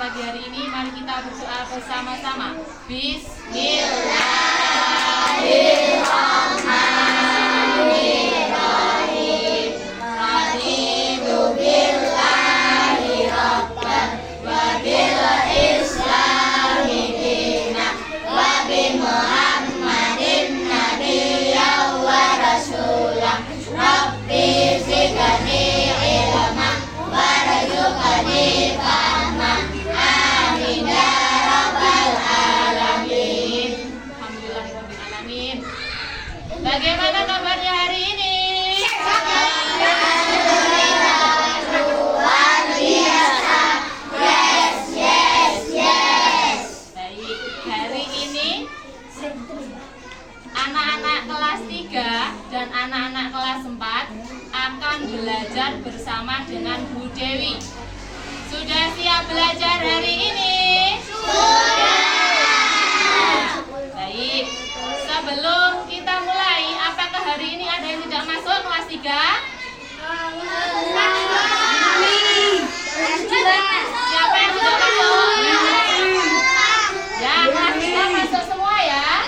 pagi hari ini, mari kita berdoa bersama-sama. Bismillahirrahmanirrahim. Raditu billahi rabban wa bil islami dinan wa bi Muhammadin nabiyyan wa rasulan. Rabbi zidni ilman warzuqni fahman. Amin ya rabbal alamin. Alhamdulillahirabbil alamin. Bagaimana kabarnya hari ini? Luar biasa. Yes. Baik, hari ini anak-anak kelas 3 dan anak-anak kelas 4 akan belajar bersama dengan Bu Dewi. Sudah siap belajar hari ini? Sudah. Baik, sebelum kita mulai, apakah hari ini ada yang tidak masuk kelas 3? Siapa yang tidak masuk? Ya, kelas 3 masuk semua ya.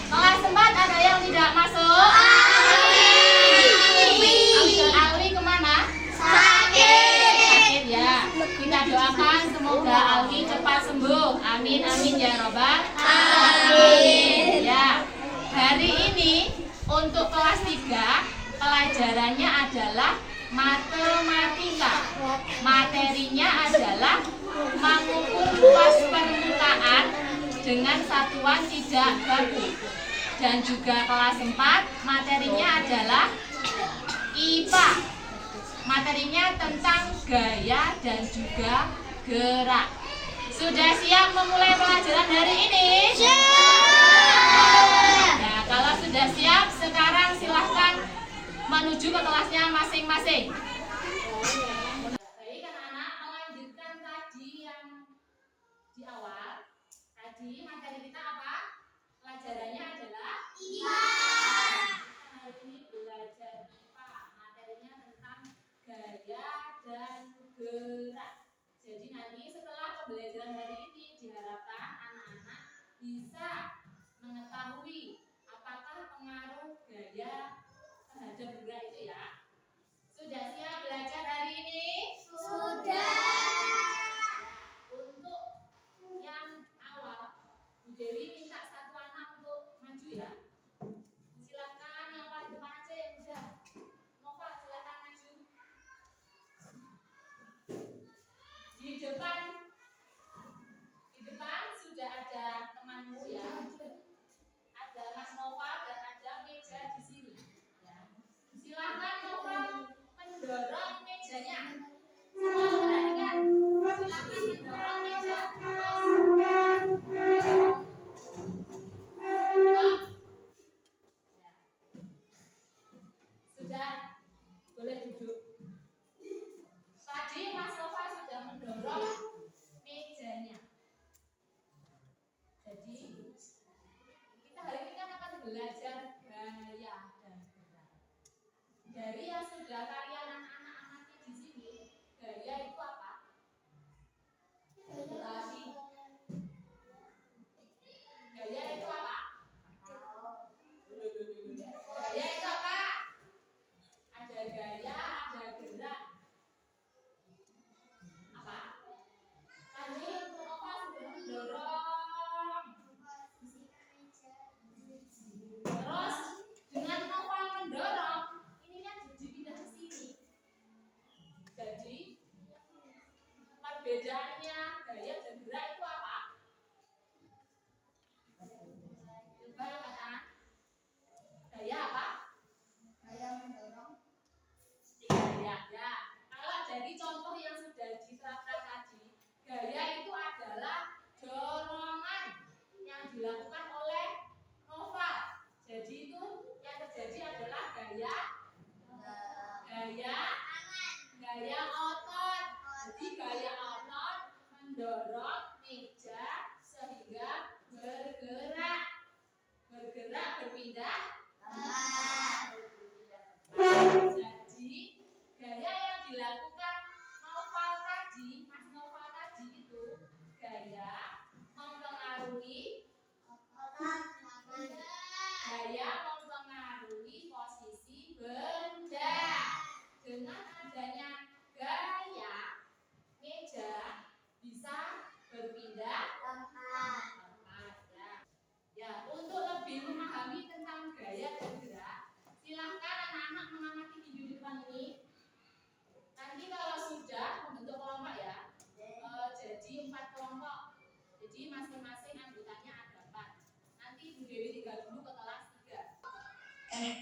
Kelas 4 ada yang tidak masuk? Alwi kemana? Sakit ya. Kita doakan semoga Alwi cepat sembuh. Amin ya robbal alamin. Ya. Hari ini untuk kelas 3 pelajarannya adalah matematika. Materinya adalah mengukur luas permukaan dengan satuan tidak baku. Dan juga kelas 4 materinya adalah IPA. Materinya tentang gaya dan juga gerak. Sudah siap memulai pelajaran hari ini? Siap. Nah, kalau sudah siap, sekarang silahkan menuju ke kelasnya masing-masing. Baik, anak-anak, melanjutkan tadi yang di awal. Tadi materi kita apa? Pelajarannya adalah IPA. Hari ini belajar IPA. Materinya tentang gaya dan gerak. Jadi nanti setelah pembelajaran hari ini diharapkan anak-anak bisa mengetahui apakah pengaruh gaya terhadap gerak itu ya. Sudah siap belajar hari ini? Sudah. Untuk yang awal, Bu Dewi minta satu anak untuk maju ya. Silakan yang paling depan aja yang udah. Nova, silakan maju. Di depan sudah ada temanmu ya. Ada Mas Nova dan ada meja di sini. Ya. Silakan Nova mendorong mejanya. Semua perhatikan. Silakan mendorong meja. Sudah boleh duduk. Tadi Mas Nova sudah mendorong mejanya. Jadi kita hari ini kan akan belajar gaya dan gerak. Dari yang sudah kalian anak-anak amati di sini, gaya itu apa? Gaya itu apa? Gaya itu apa? Ada gaya, ada gerak. Apa? Tadi Nova sudah mendorong. Terus dengan Nova mendorong, ini kan jadi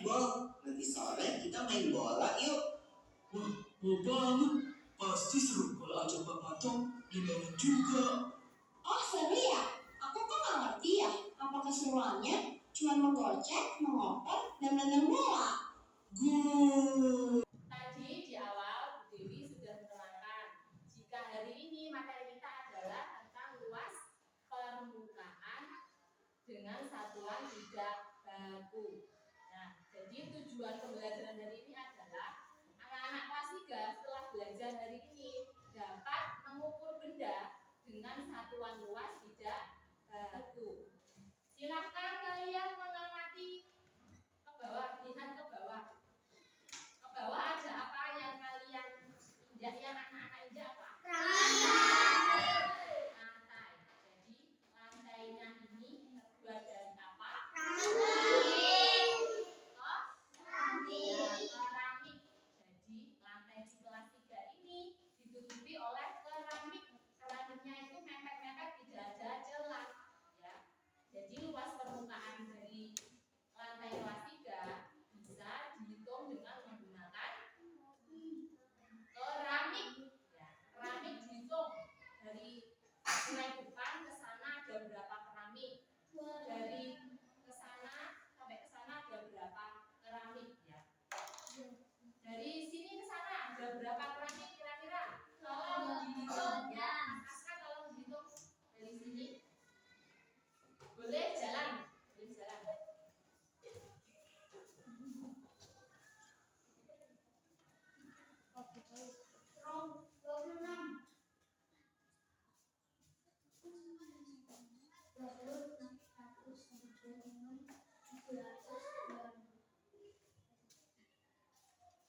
Bob, nanti sore kita main bola yuk. Wah, mau banget. Pasti seru kalau ajak Pak Mato gimana juga. Oh seru ya? Aku kok nggak ngerti ya. Apa keseruannya? Cuma menggocek, mengoper, dan menendang bola. Good. Tadi di awal Bu Dewi sudah menerangkan jika hari ini materi kita adalah tentang luas permukaan dengan satuan tidak baku. Nah, jadi tujuan pembelajaran hari ini adalah anak-anak kelas 3 setelah belajar hari ini dapat mengukur benda dengan satuan luas tidak baku. Silahkan kalian mengamati ke bawah, lihat ke bawah. Ke bawah ada apa yang kalian injak, yang anak-anak injak apa? Lantai. Jadi lantainya ini terbuat dari apa? Keramik. Jadi lantai di kelas 3 ini ditutupi oleh keramik. Keramiknya itu mepet-mepet, tidak ada celah. Ya. Jadi luas permukaan dari lantai kelas 3 bisa dihitung dengan menggunakan keramik. Ya, keramik dihitung dari mulai depan ke sana ada berapa keramik. Dari ke sana sampai ke sana ada berapa keramik ya. Dari sini ke sana ada berapa keramik kira-kira? Tolong dihitung ya. Aska tolong dihitung dari sini. Boleh jalan. Boleh jalan.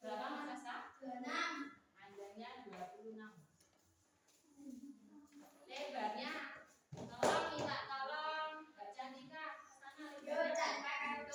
Berapa Mas Aska? 26. Panjangnya 26. Lebarnya tolong minta tolong Mbak Cantika ke sana lebarnya berapa?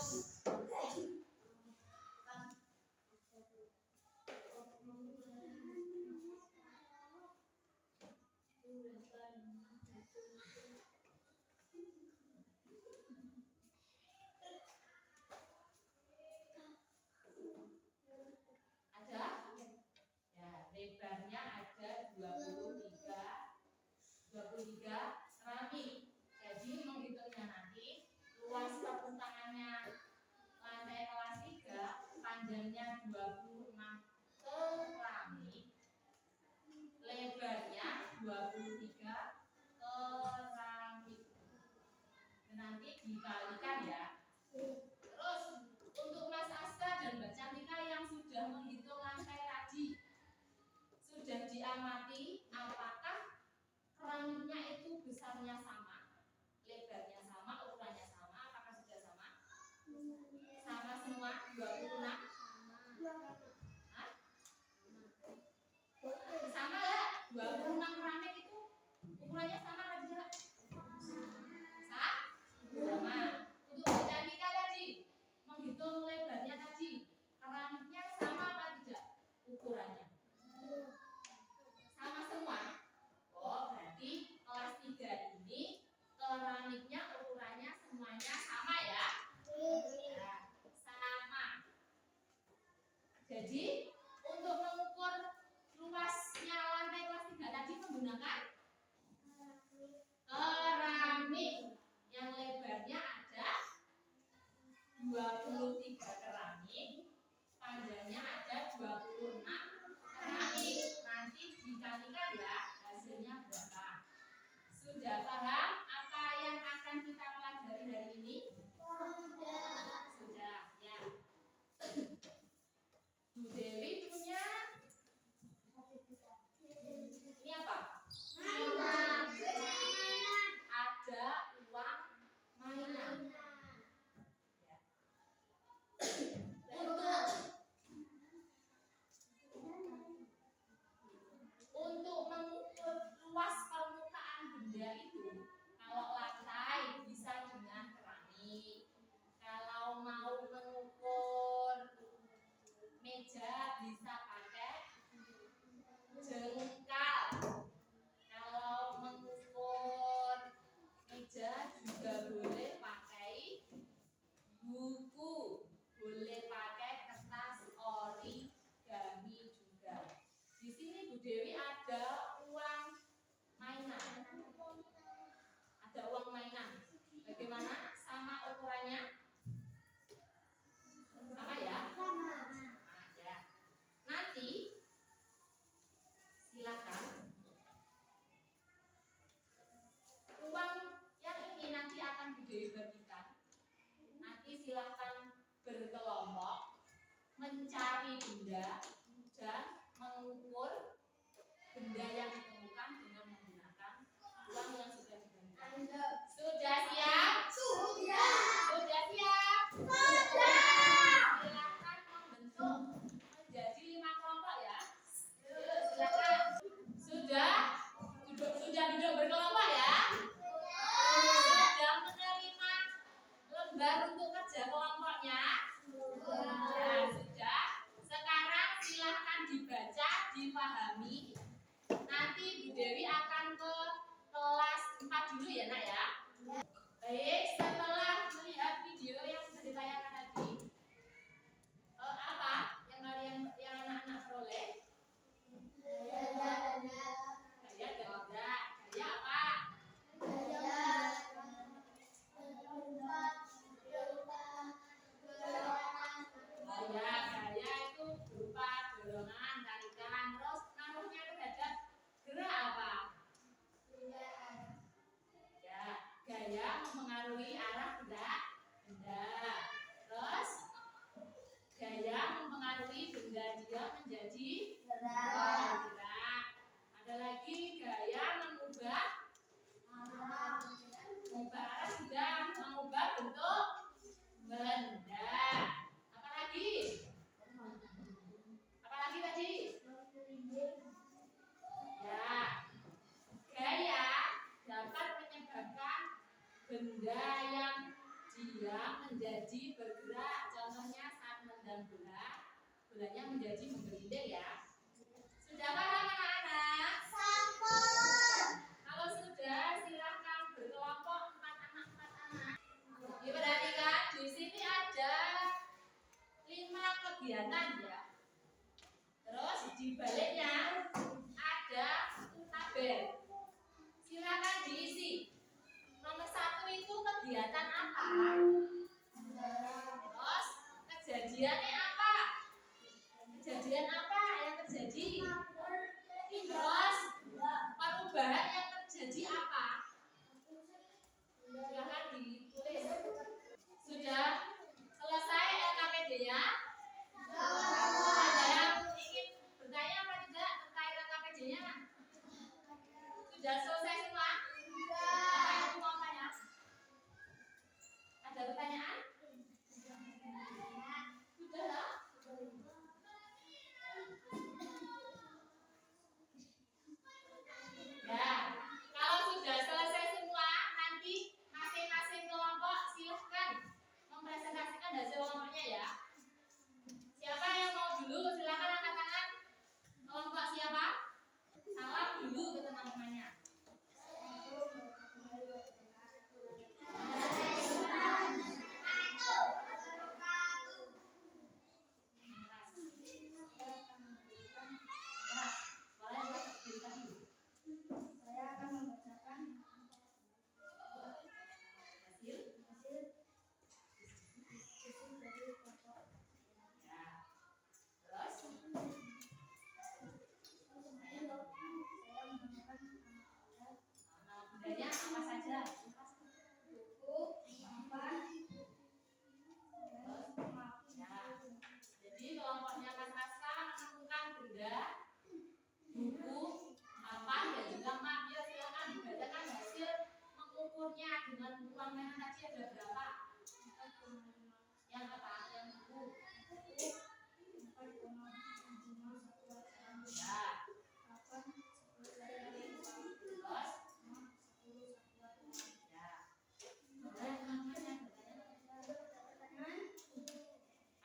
dibagikan. Nanti silahkan berkelompok mencari benda dan mengukur benda yang ditemukan dengan menggunakan uang yang sudah dibagikan. Sudah siap? Sudah siap? Silahkan membentuk menjadi 5 kelompok ya. Silahkan. Sudah duduk berkelompok ya. Sudah menerima lembar untuk kerja kelompoknya. Ya, sudah. Sekarang silahkan dibaca, dipahami. Nanti Bu Dewi akan ke kelas 4 dulu ya nak ya. Baik, setelah melihat video yang sudah ditayangkan tadi, apa yang anak-anak peroleh? Gaya ganda. Gaya apa? Gaya itu berupa dorongan, tarikan. Terus pengaruhnya terhadap gerak apa? Ya, gaya mempengaruhi arah gerak benda. Terus gaya mempengaruhi benda juga menjadi gerak. Ada lagi gaya mengubah arah juga, mengubah bentuk benda. Apa lagi tadi? Ya, gaya dapat menyebabkan benda yang diam menjadi bergerak. Contohnya saat menendang bola, bolanya menjadi menggelinding ya. Sudah paham anak-anak? Kalau sudah, silahkan berkelompok 4 anak. Diperhatikan, di sini ada 5 kegiatan ya. Terus di baliknya ada tabel. Silakan diisi. Nomor 1 itu kegiatan apa? Terus kejadiannya apa? Kejadian apa yang terjadi? Terus perubahan yang terjadi apa? Silakan ditulis. Sudah selesai LKPD-nya? Ada yang ingin bertanya apa tidak terkait LKPD-nya? Sudah selesai semua? Apa yang mau tanya? Ada pertanyaan? Sudah lah? Ya, kalau sudah selesai semua, nanti masing-masing kelompok silahkan mempresentasikan hasil kelompoknya ya. Siapa yang mau dulu? Silakan angkat tangan. Kelompok siapa? Salam dulu ke teman-temannya. Bedanya apa saja? Jadi kelompoknya Mas Aska menemukan benda, buku, apa dan juga map. Ya silakan dibacakan hasil mengukurnya dengan uang merah tadi ada berapa? Yang apa? Yang buku. Ya.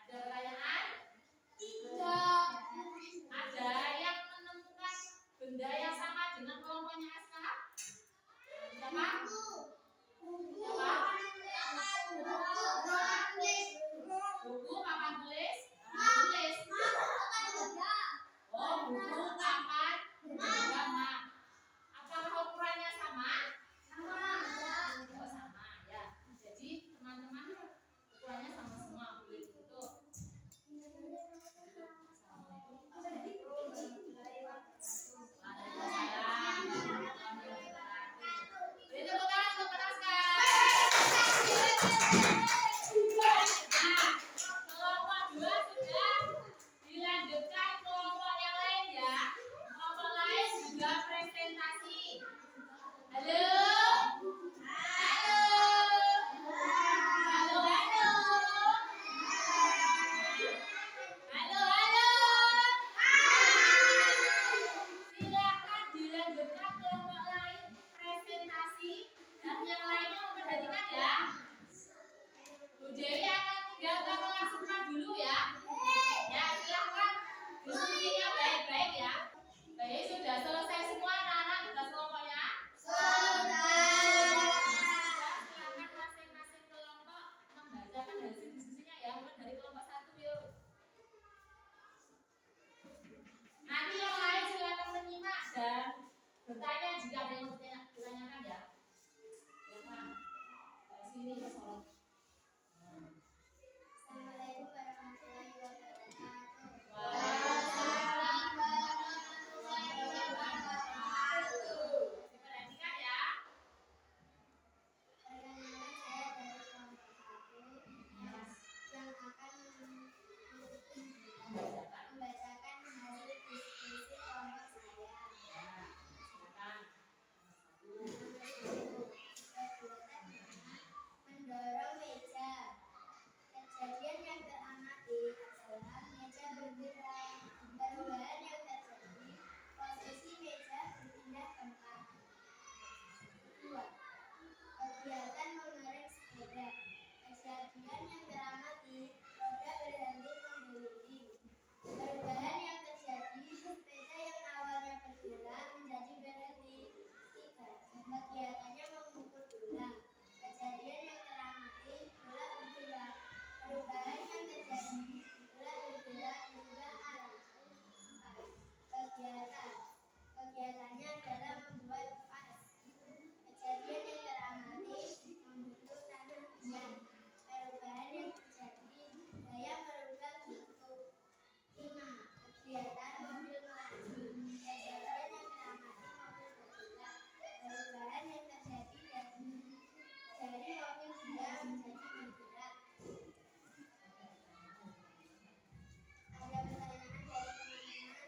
Ada pertanyaan? Tidak. Ada yang menemukan benda yang sama dengan kelompoknya Aska? Siapa? Buku, papan tulis? Tulis. Oh, buku, Kelompok 2 sudah. Dilanjutkan kelompok yang lain ya. Kelompok lain juga presentasi. Halo. Halo. Halo, halo. Halo, halo. Silakan dilanjutkan kelompok lain presentasi dan yang lainnya memperhatikan ya. Bu Dewi akan tinggalkan kelas 6 dulu ya. Ya, silakan diskusinya baik-baik ya. Baik, sudah selesai semua anak-anak tugas kelompoknya? Silakan masing-masing kelompok membacakan hasil diskusinya ya. Mulai dari kelompok 1 yuk. Nanti yang lain silakan menyimak dan bertanya jika ada yang ditanyakan ya. Ya, Pak. Dari sini ke Solo. Assalamualaikum warahmatullahi wabarakatuh. Waalaikumsalam warahmatullahi wabarakatuh. Diperhatikan ya. Perkenalkan saya dari kelompok 1 yang akan membacakan hasil diskusi kelompok saya. Mendorong meja. Kejadian yang teramati adalah meja bergerak. Perubahan yang terjadi, posisi meja berpindah tempat. 2. Kegiatan mengerek sepeda. Kejadian yang teramati, roda berhenti menggelinding. Perubahan yang terjadi, sepeda yang awalnya berjalan menjadi berhenti. 3. Kegiatannya mengukur bola. Kejadian yang teramati, bola bergerak. Perubahan yang terjadi, bola bergerak berubah arah. 4. Kegiatannya adalah membuat pas. Kejadian yang teramati, membentuk tanah liat. Perubahan yang terjadi, daya merubah bentuk. 5. Kegiatan mobil melaju. Kejadian yang teramati, mobil bergerak. Perubahan yang terjadi dari mobil diam menjadi bergerak. Ada pertanyaan dari teman-teman?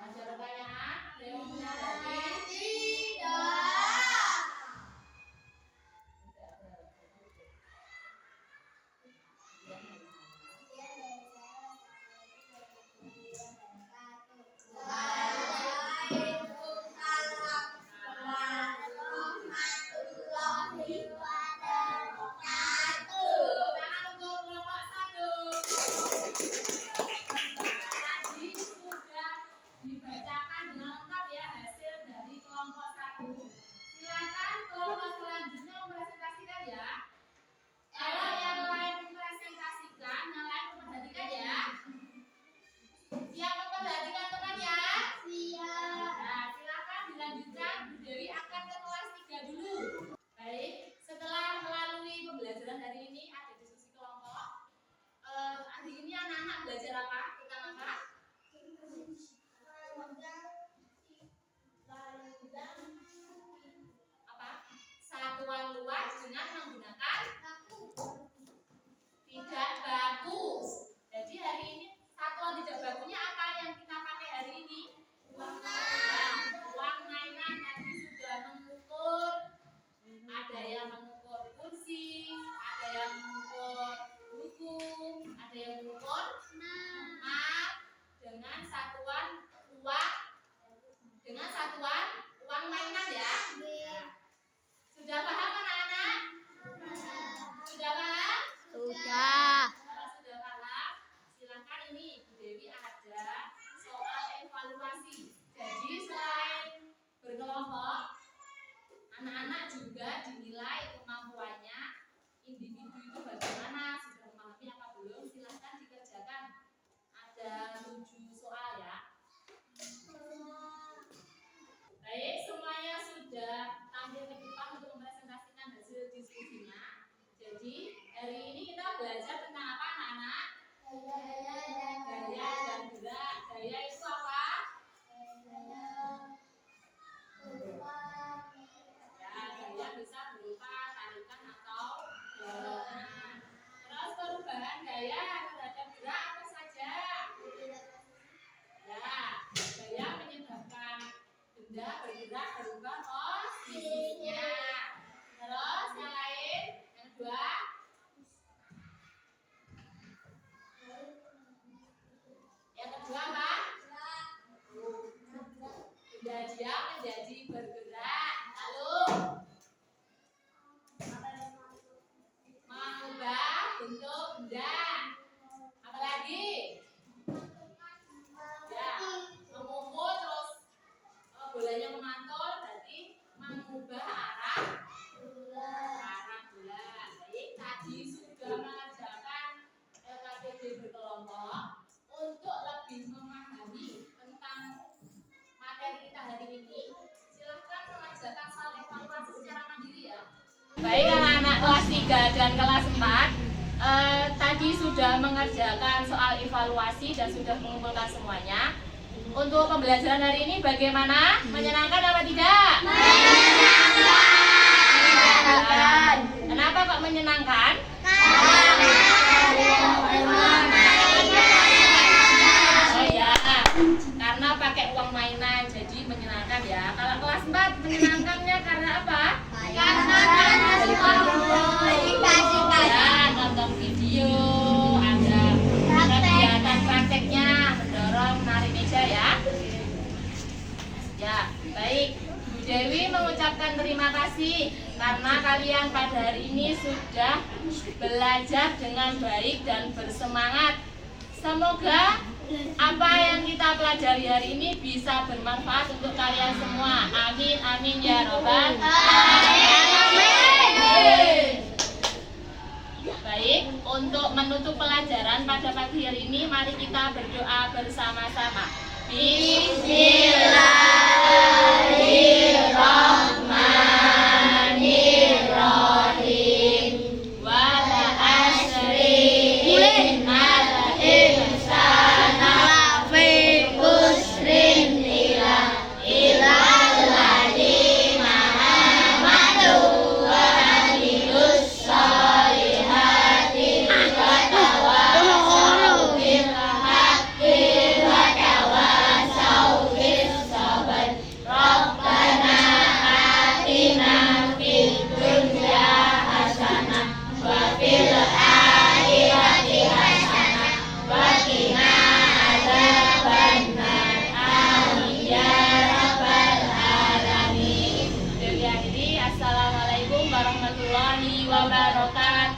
Ada pertanyaan? Ada yang mau menanggapi? Sekian dari saya. Wassalamualaikum warahmatullahi wabarakatuh. Tangan untuk kelompok 1. Tadi sudah dibacakan dengan lengkap ya hasil dari kelompok 1. Silakan kelompok selanjutnya mempresentasikan ya. Kalau yang lain mempresentasikan, yang lain memperhatikan ya. Siap memperhatikan teman ya? Siap. Nah, silakan dilanjutkan. Bu Dewi akan ke kelas 3 dulu. Baik, setelah melalui pembelajaran hari ini ada diskusi kelompok. Hari ini anak-anak belajar apa? Tentang apa? Apa? Satuan luas dengan menggunakan tidak baku. Jadi hari ini satuan tidak bakunya apa yang kita pakai hari ini? Uang mainan tadi sudah mengukur. Ada yang mengukur kursi, ada yang mengukur buku, ada yang mengukur map dengan satuan uang mainan ya. Sudah paham anak-anak? Sudah paham? Sudah. Kalau sudah paham, silakan ini Bu Dewi ada perubahan gaya terhadap gerak apa saja? Ya, gaya menyebabkan benda bergerak berubah posisinya. Terus yang lain, yang kedua. Yang kedua apa? Benda dia menjadi bergerak. Lalu mengubah bentuk benda. Apa lagi? Ya, memukul terus bolanya memantul berarti mengubah arah bola. Baik, tadi sudah mengerjakan LKPD berkelompok. Untuk lebih memahami tentang materi kita hari ini, silahkan mengerjakan soal evaluasi secara mandiri ya. Baik anak-anak kelas 3 dan kelas 4, tadi sudah mengerjakan soal evaluasi dan sudah mengumpulkan semuanya. Untuk pembelajaran hari ini bagaimana? Menyenangkan apa tidak? Menyenangkan. Kenapa kok menyenangkan? Oh ya, karena pakai uang mainan jadi menyenangkan ya. Kalau kelas 4 menyenangkannya karena apa? Ya, nonton video, ada kegiatan prakteknya, mendorong, menarik meja ya. Ya, baik. Bu Dewi mengucapkan terima kasih karena kalian pada hari ini sudah belajar dengan baik dan bersemangat. Semoga apa yang kita pelajari hari ini bisa bermanfaat untuk kalian semua. Amin, amin ya robbal alamin. Baik, untuk menutup pelajaran pada pagi hari ini, mari kita berdoa bersama-sama. Bismillahirrahmanirrahim. Wala asri innal insana lafi khusrin illa alladziina aamanu wa amilus sholihati wa tawassaw bil haqqi wa tawassaw bis sabr. Rabbana atina fid dunya hasanah wa fil akhirati hasanah wa qina adzabannar. Amin ya rabbal alamin. Dewi akhiri, assalamualaikum warahmatullahi wabarakatuh.